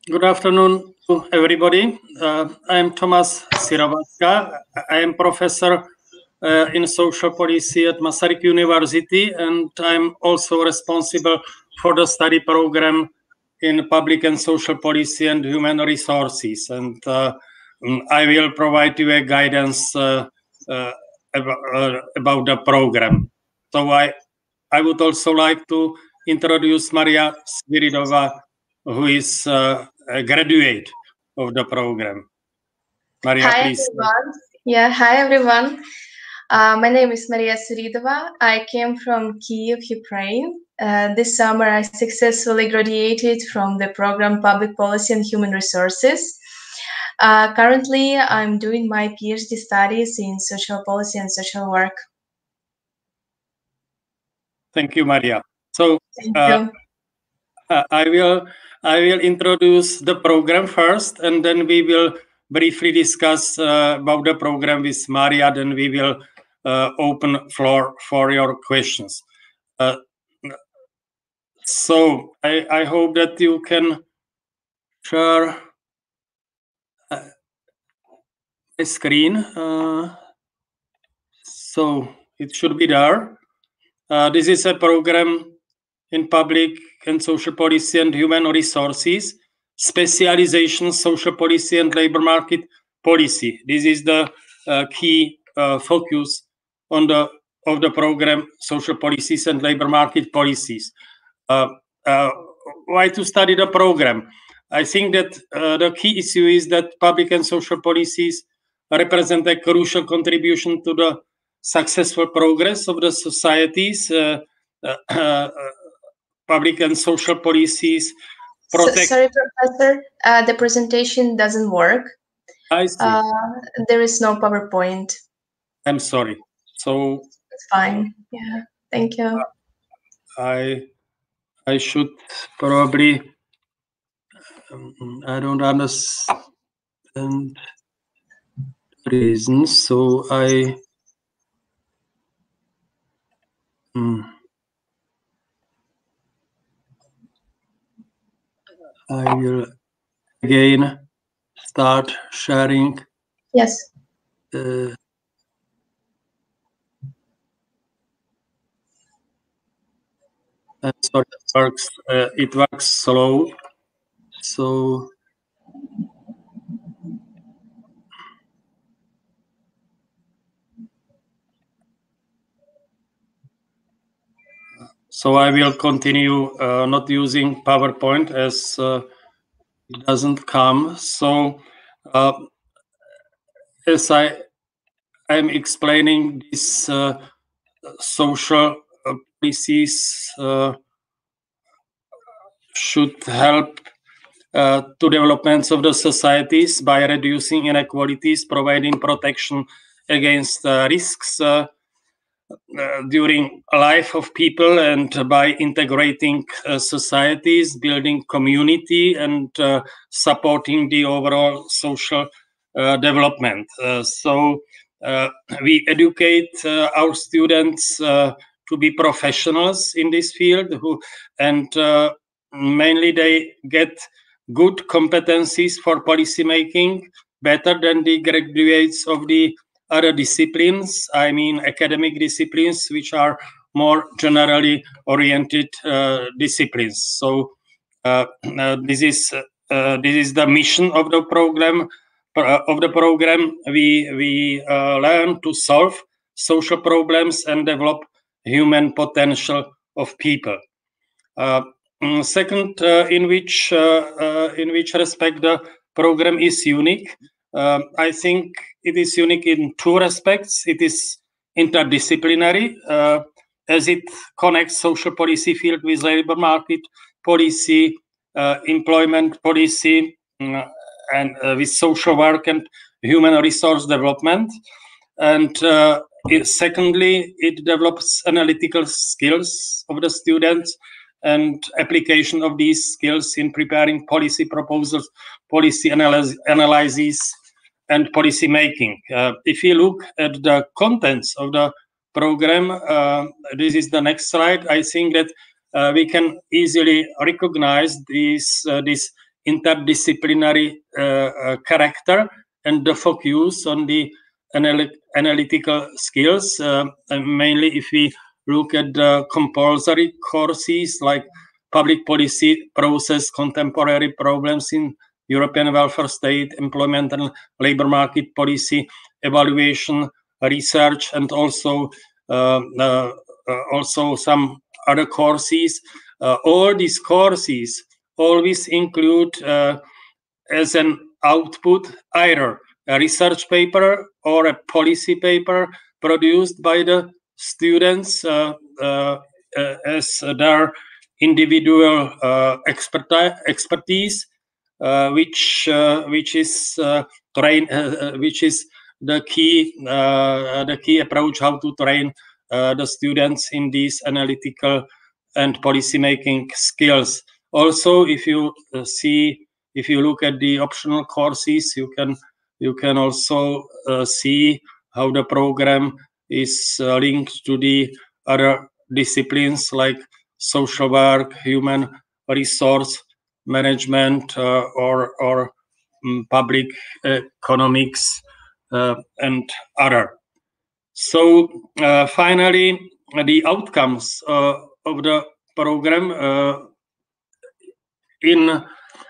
Good afternoon to everybody. I am Tomas Sirovatka. I am professor in social policy at Masaryk University, and I'm also responsible for the study program in public and social policy and human resources. And I will provide you a guidance about the program. So I would also like to introduce Maria Sviridova, who is a graduate of the program. Maria, Hi, please. everyone. Yeah, hi, everyone. My name is Maria Sviridova. I came from Kyiv, Ukraine. This summer, I successfully graduated from the program Public Policy and Human Resources. Currently, I'm doing my PhD studies in social policy and social work. Thank you, Maria. So Thank you. I will introduce the program first, and then we will briefly discuss about the program with Maria. Then we will open floor for your questions. So I hope that you can share my screen. So it should be there. This is a program in public and social policy and human resources, specialization, social policy and labor market policy. This is the key focus of the program, social policies and labor market policies. Why to study the program? I think that the key issue is that public and social policies represent a crucial contribution to the successful progress of the societies. Public and social policies protect. Sorry, Professor, the presentation doesn't work. I see. There is no PowerPoint. I'm sorry. So it's fine. Yeah, thank you. I should probably. I don't understand reasons, so I will again start sharing. Yes. Sorry, it works slow. So I will continue not using PowerPoint as it doesn't come. So as I am explaining this social policies should help to developments of the societies by reducing inequalities, providing protection against risks during life of people, and by integrating societies, building community, and supporting the overall social development. So we educate our students to be professionals in this field, and mainly they get good competencies for policy making, better than the graduates of the other disciplines, I mean academic disciplines, which are more generally oriented disciplines. So this is the mission of the program. We learn to solve social problems and develop human potential of people. Second, in which respect the program is unique. I think it is unique in two respects. It is interdisciplinary, as it connects social policy field with labor market policy, employment policy, and with social work and human resource development. And secondly, it develops analytical skills of the students and application of these skills in preparing policy proposals, policy analysis, and policy making. If you look at the contents of the program, this is the next slide. I think that we can easily recognize this interdisciplinary character and the focus on the analytical skills. And mainly if we look at the compulsory courses like public policy process, contemporary problems in European welfare state, employment and labor market policy, evaluation, research, and also some other courses. All these courses always include as an output either a research paper or a policy paper produced by the students as their individual expertise, which is the key approach how to train the students in these analytical and policy making skills. Also, if you look at the optional courses, you can also see how the program is linked to the other disciplines like social work, human resource management, or public economics, and other. So finally, the outcomes of the program in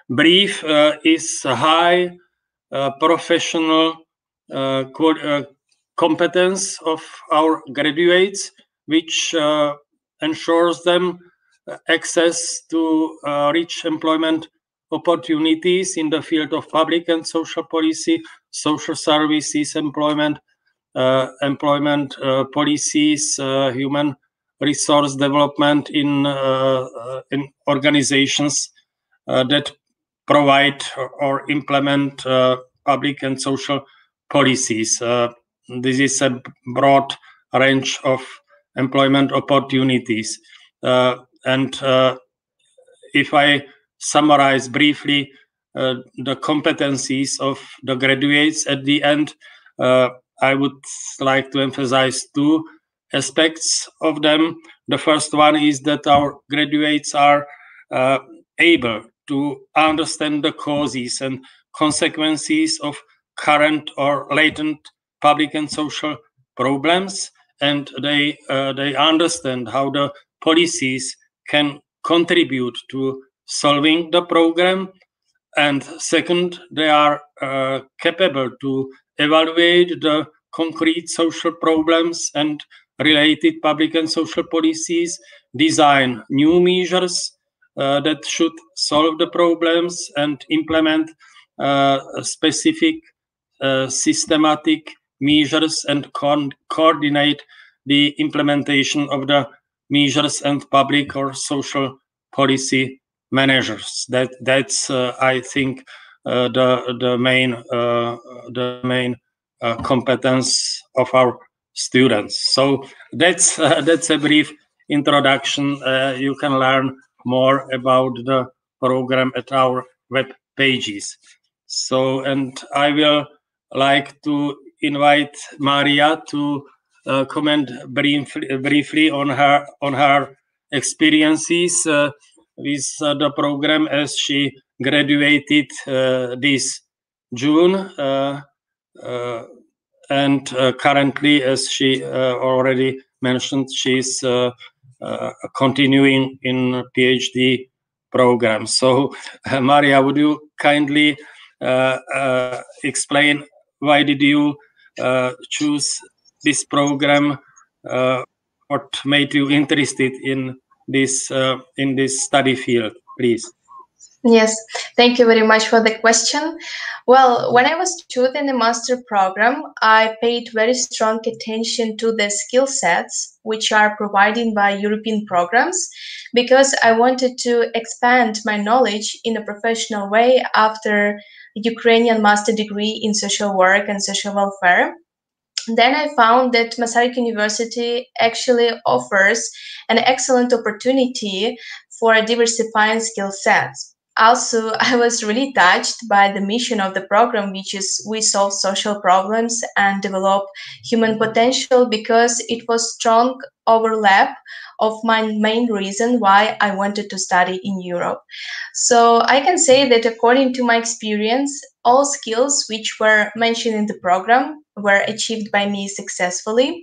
brief is high professional competence of our graduates, which ensures them access to rich employment opportunities in the field of public and social policy, social services, employment policies, human resource development in organizations that provide or implement public and social policies. This is a broad range of employment opportunities. And if I summarize briefly the competencies of the graduates at the end, I would like to emphasize two aspects of them. The first one is that our graduates are able to understand the causes and consequences of current or latent public and social problems, and they understand how the policies can contribute to solving the problem. And second, they are capable to evaluate the concrete social problems and related public and social policies, design new measures that should solve the problems, and implement specific systematic measures and coordinate the implementation of the measures and public or social policy measures. That's I think the main competence of our students. So that's a brief introduction. You can learn more about the program at our web pages. So, and I will like to invite Maria to comment briefly on her experiences with the program as she graduated this June, and currently, as she already mentioned, she's continuing in PhD program. So, Maria, would you kindly explain why did you choose this program? What made you interested in this study field, please? Yes, thank you very much for the question. Well, when I was choosing the master program, I paid very strong attention to the skill sets which are provided by European programs, because I wanted to expand my knowledge in a professional way after Ukrainian master degree in social work and social welfare. Then I found that Masaryk University actually offers an excellent opportunity for diversifying skill sets. Also, I was really touched by the mission of the program, which is we solve social problems and develop human potential, because it was strong overlap of my main reason why I wanted to study in Europe. So I can say that according to my experience, all skills which were mentioned in the program were achieved by me successfully.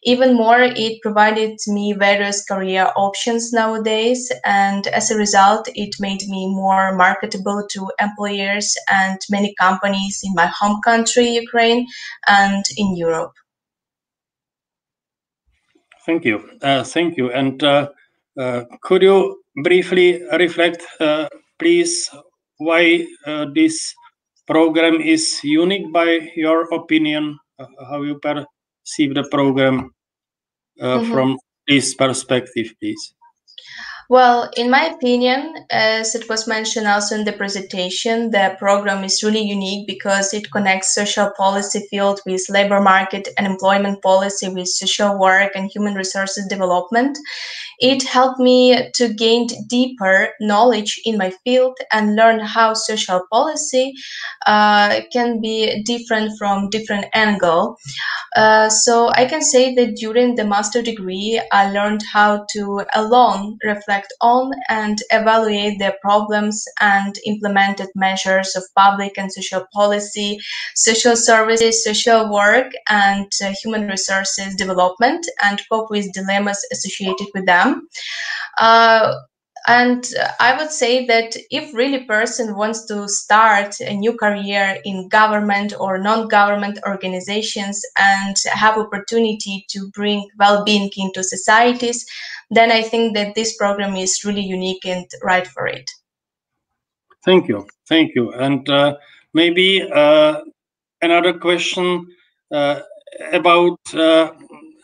Even more, it provided me various career options nowadays, and as a result, it made me more marketable to employers and many companies in my home country, Ukraine, and in Europe. Thank you. Thank you. And could you briefly reflect, please, why this program is unique by your opinion? How you perceive the program from this perspective, please? Well, in my opinion, as it was mentioned also in the presentation, the program is really unique because it connects social policy field with labor market and employment policy with social work and human resources development. It helped me to gain deeper knowledge in my field and learn how social policy can be different from different angle. So I can say that during the master degree, I learned how to alone reflect on and evaluate the problems and implemented measures of public and social policy, social services, social work, and human resources development, and cope with dilemmas associated with them. And I would say that if really person wants to start a new career in government or non-government organizations and have opportunity to bring well-being into societies, then I think that this program is really unique and right for it. Thank you. Thank you. And maybe another question about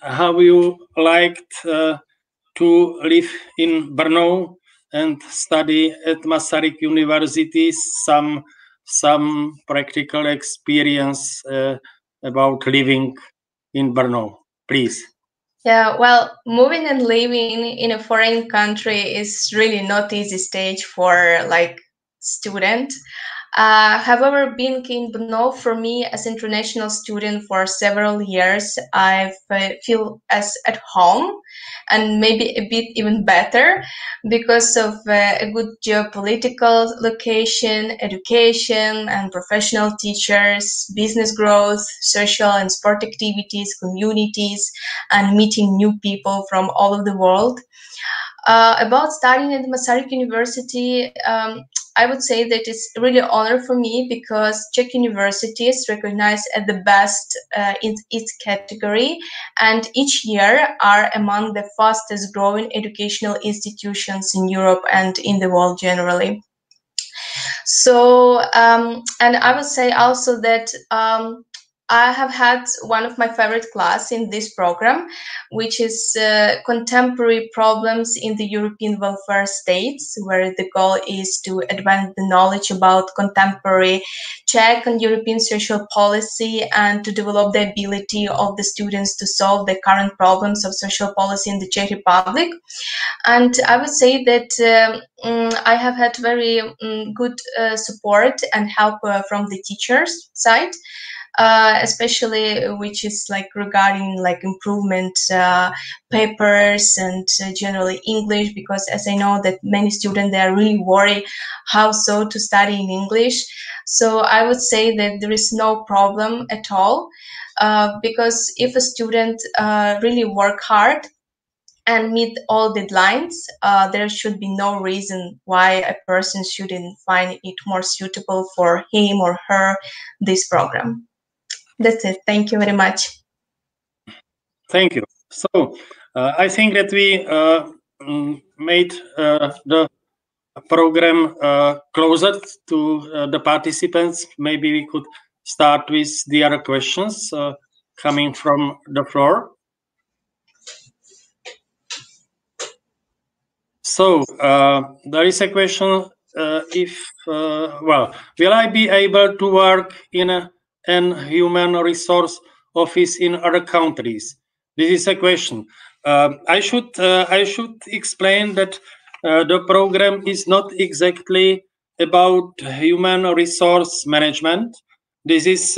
how you liked to live in Brno and study at Masaryk University, some practical experience about living in Brno, please. Yeah, well, moving and living in a foreign country is really not easy stage for like student. However, being in Brno for me as international student for several years, I feel as at home and maybe a bit even better because of a good geopolitical location, education and professional teachers, business growth, social and sport activities, communities, and meeting new people from all over the world. About studying at Masaryk University, I would say that it's really an honor for me because Czech University is recognized as the best in its category, and each year are among the fastest growing educational institutions in Europe and in the world generally. So, and I would say also that I have had one of my favorite class in this program, which is contemporary problems in the European welfare states, where the goal is to advance the knowledge about contemporary Czech and European social policy and to develop the ability of the students to solve the current problems of social policy in the Czech Republic. And I would say that I have had very good support and help from the teachers' side. Especially which is like regarding like improvement papers and generally English, because as I know that many students, they are really worried how so to study in English. So I would say that there is no problem at all, because if a student really work hard and meet all deadlines, there should be no reason why a person shouldn't find it more suitable for him or her, this program. That's it. Thank you very much. Thank you. So I think that we made the program closer to the participants. Maybe we could start with the other questions coming from the floor. So there is a question, well, will I be able to work in an human resource office in other countries? This is a question. I should explain that the program is not exactly about human resource management. This is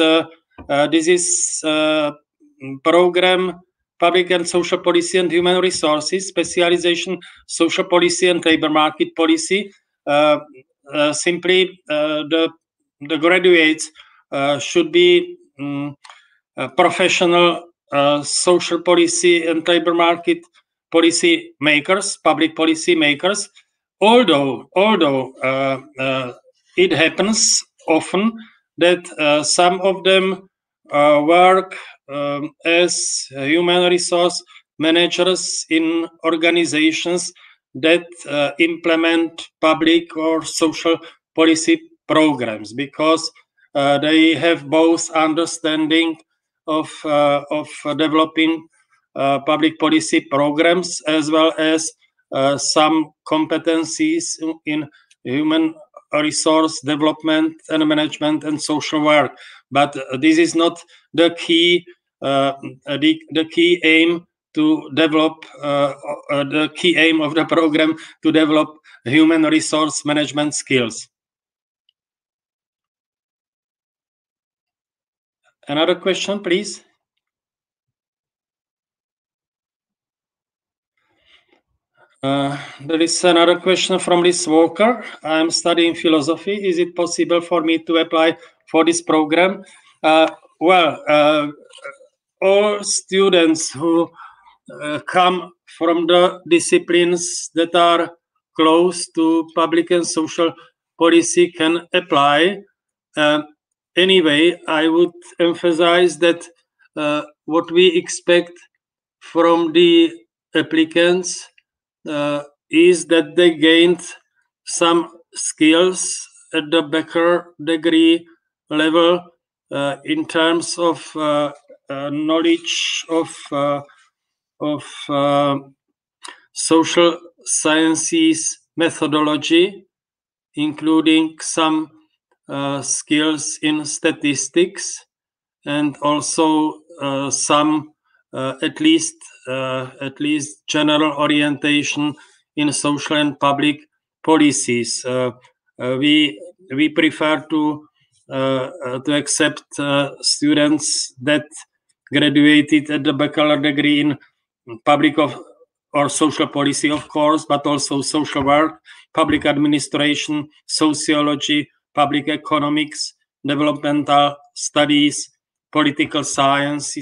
program public and social policy and human resources, specialization, social policy and labor market policy. Simply, the graduates should be professional social policy and labor market policy makers, public policy makers. Although it happens often that some of them work as human resource managers in organizations that implement public or social policy programs, because they have both understanding of developing public policy programs as well as some competencies in human resource development and management and social work. But this is not the key aim to develop the key aim of the program to develop human resource management skills. Another question, please. There is another question from Liz Walker. I'm studying philosophy. Is it possible for me to apply for this program? All students who come from the disciplines that are close to public and social policy can apply. Anyway, I would emphasize that what we expect from the applicants is that they gained some skills at the bachelor degree level in terms of knowledge of social sciences methodology, including some skills in statistics, and also some at least general orientation in social and public policies. We prefer to accept students that graduated at the bachelor degree in public or social policy, of course, but also social work, public administration, sociology, public economics, developmental studies, political science,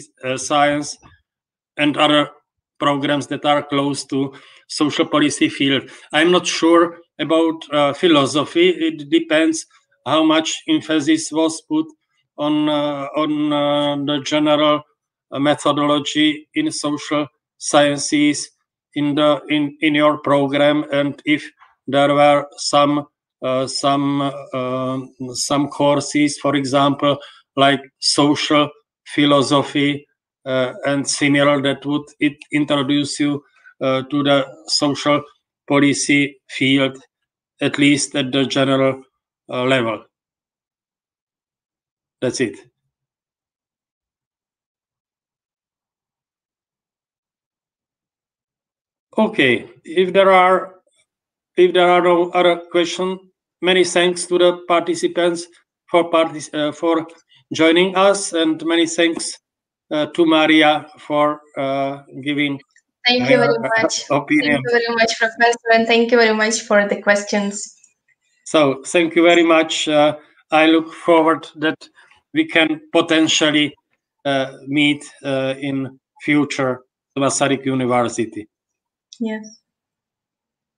and other programs that are close to social policy field. I'm not sure about philosophy. It depends how much emphasis was put on the general methodology in social sciences in your program, and if there were some courses, for example, like social philosophy and similar, that would introduce you to the social policy field, at least at the general level. That's it. Okay, if there are no other questions, many thanks to the participants for joining us, and many thanks to Maria for giving Thank you very much. Opinion. Thank you very much, Professor, and thank you very much for the questions. So thank you very much. I look forward that we can potentially meet in future at Masaryk University. Yes.